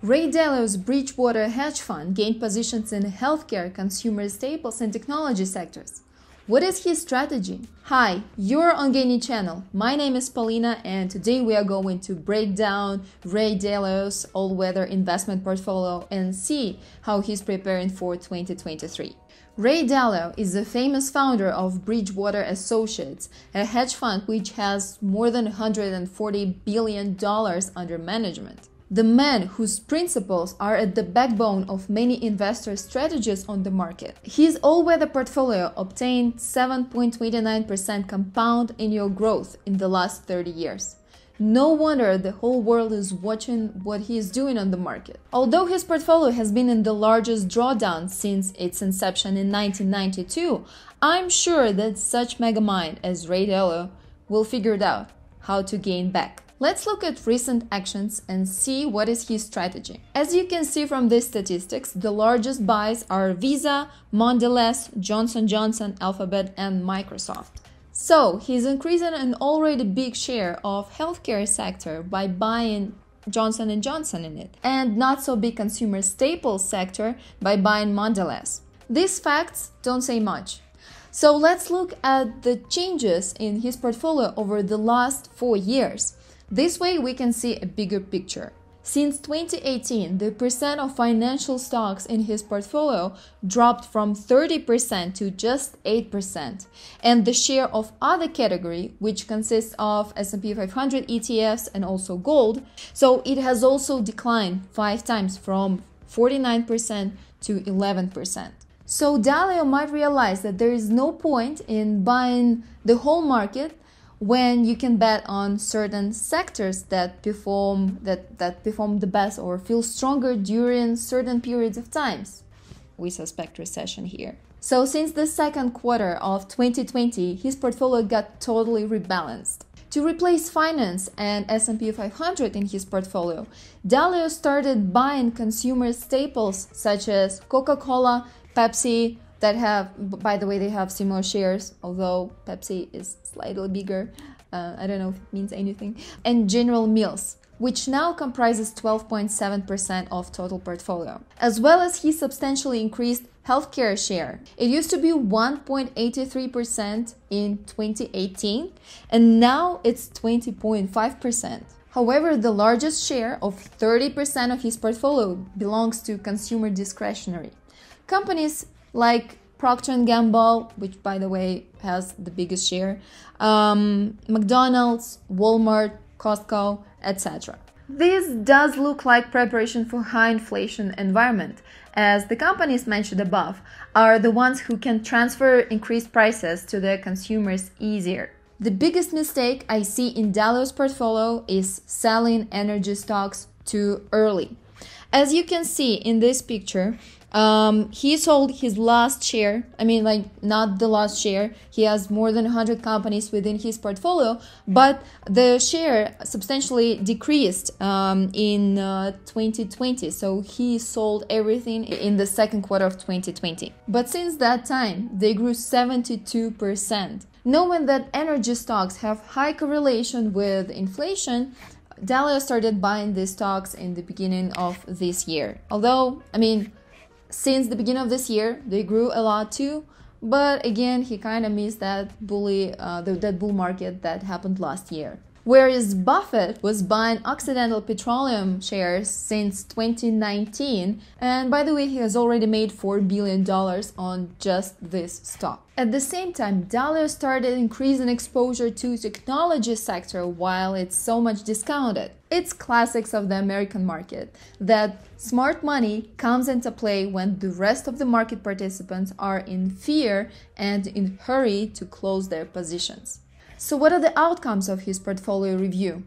Ray Dalio's Bridgewater hedge fund gained positions in healthcare, consumer staples, and technology sectors. What is his strategy? Hi, you're on Gainy channel. My name is Paulina, and today we are going to break down Ray Dalio's all-weather investment portfolio and see how he's preparing for 2023. Ray Dalio is the famous founder of Bridgewater Associates, a hedge fund which has more than $140 billion under management. The man whose principles are at the backbone of many investor strategies on the market. His all-weather portfolio obtained 7.29% compound annual growth in the last 30 years. No wonder the whole world is watching what he is doing on the market. Although his portfolio has been in the largest drawdown since its inception in 1992, I'm sure that such megamind as Ray Dalio will figure it out how to gain back. Let's look at recent actions and see what is his strategy. As you can see from these statistics, the largest buys are Visa, Mondelez, Johnson & Johnson, Alphabet, and Microsoft. So he's increasing an already big share of healthcare sector by buying Johnson & Johnson in it, and not so big consumer staples sector by buying Mondelez. These facts don't say much. So let's look at the changes in his portfolio over the last 4 years. This way we can see a bigger picture. Since 2018, the percent of financial stocks in his portfolio dropped from 30% to just 8%, and the share of other category, which consists of S&P 500 ETFs and also gold, so it has also declined 5 times from 49% to 11%. So Dalio might realize that there is no point in buying the whole market when you can bet on certain sectors that perform the best or feel stronger during certain periods of times. We suspect recession here. So since the second quarter of 2020, his portfolio got totally rebalanced. To replace finance and S&P 500 in his portfolio, Dalio started buying consumer staples such as Coca-Cola, Pepsi, that have, by the way, they have similar shares, although Pepsi is slightly bigger. I don't know if it means anything. And General Mills, which now comprises 12.7% of total portfolio. As well as he substantially increased healthcare share. It used to be 1.83% in 2018, and now it's 20.5%. However, the largest share of 30% of his portfolio belongs to consumer discretionary. Companies like Procter & Gamble, which by the way has the biggest share, McDonald's, Walmart, Costco, etc. This does look like preparation for high inflation environment, as the companies mentioned above are the ones who can transfer increased prices to their consumers easier. The biggest mistake I see in Dalio's portfolio is selling energy stocks too early. As you can see in this picture, he sold his last share. Not the last share. He has more than 100 companies within his portfolio, but the share substantially decreased in 2020. So he sold everything in the second quarter of 2020. But since that time, they grew 72%. Knowing that energy stocks have high correlation with inflation, Dalio started buying these stocks in the beginning of this year. Although, since the beginning of this year, they grew a lot too, but again, he kind of missed that that bull market that happened last year. Whereas Buffett was buying Occidental Petroleum shares since 2019, and by the way, he has already made $4 billion on just this stock. At the same time, Dalio started increasing exposure to technology sector while it's so much discounted. It's classics of the American market that smart money comes into play when the rest of the market participants are in fear and in hurry to close their positions. So what are the outcomes of his portfolio review?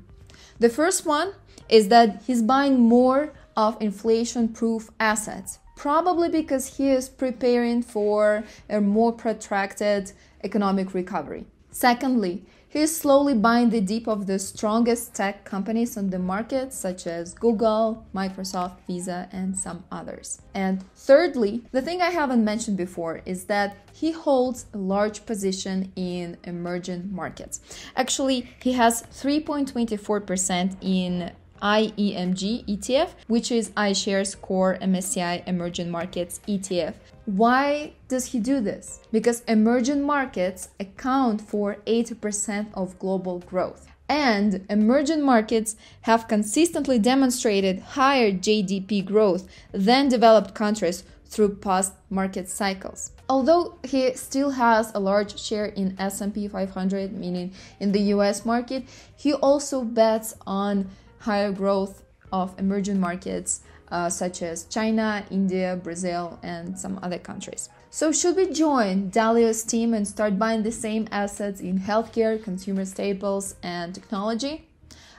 The first one is that he's buying more of inflation-proof assets, probably because he is preparing for a more protracted economic recovery. Secondly, he is slowly buying the dip of the strongest tech companies on the market, such as Google, Microsoft, Visa, and some others. And thirdly, the thing I haven't mentioned before is that he holds a large position in emerging markets. Actually, he has 3.24% in IEMG ETF, which is iShares Core MSCI Emerging Markets ETF. Why does he do this? Because emerging markets account for 80% of global growth. And emerging markets have consistently demonstrated higher GDP growth than developed countries through past market cycles. Although he still has a large share in S&P 500, meaning in the US market, he also bets on higher growth of emerging markets such as China, India, Brazil, and some other countries. So should we join Dalio's team and start buying the same assets in healthcare, consumer staples, and technology?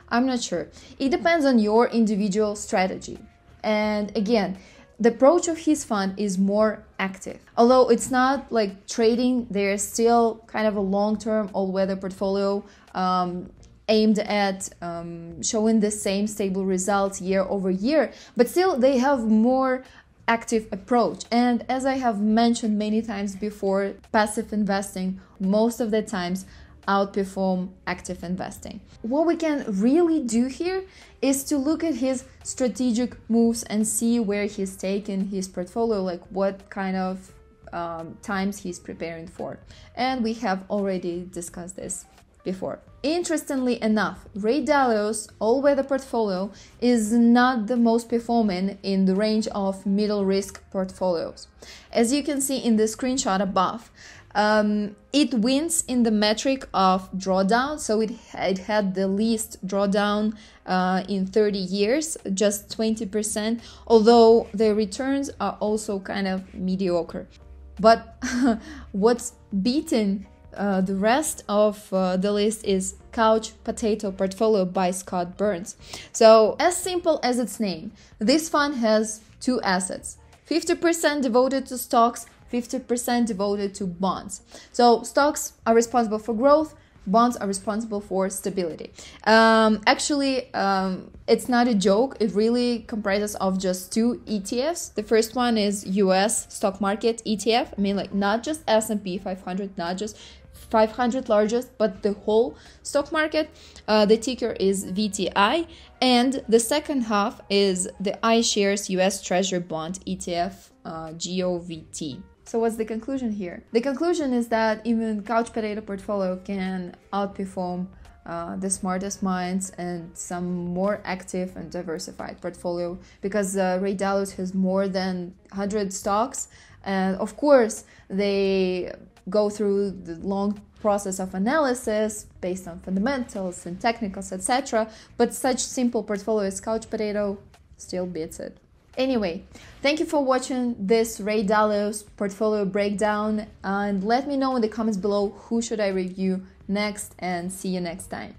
I'm not sure. It depends on your individual strategy. And again, the approach of his fund is more active. Although it's not like trading, there's still kind of a long-term all-weather portfolio aimed at showing the same stable results year over year, but still they have more active approach. And as I have mentioned many times before, passive investing most of the times outperform active investing. What we can really do here is to look at his strategic moves and see where he's taken his portfolio, like what kind of times he's preparing for. And we have already discussed this before. Interestingly enough, Ray Dalio's all-weather portfolio is not the most performing in the range of middle risk portfolios. As you can see in the screenshot above, it wins in the metric of drawdown, so it had the least drawdown in 30 years, just 20%, although the returns are also kind of mediocre. But what's beaten the rest of the list is Couch Potato Portfolio by Scott Burns. So as simple as its name, this fund has two assets, 50% devoted to stocks, 50% devoted to bonds. So stocks are responsible for growth, bonds are responsible for stability. Actually, it's not a joke. It really comprises of just two ETFs. The first one is US stock market ETF. I mean, like not just S&P 500, not just 500 largest, but the whole stock market. The ticker is VTI. And the second half is the iShares US Treasury Bond ETF, GOVT. So what's the conclusion here? The conclusion is that even Couch Potato Portfolio can outperform the smartest minds and some more active and diversified portfolio, because Ray Dalio has more than 100 stocks, and of course they go through the long process of analysis based on fundamentals and technicals, etc. But such simple portfolio as Couch Potato still beats it. Anyway, thank you for watching this Ray Dalio's portfolio breakdown, and let me know in the comments below who should I review next, and see you next time.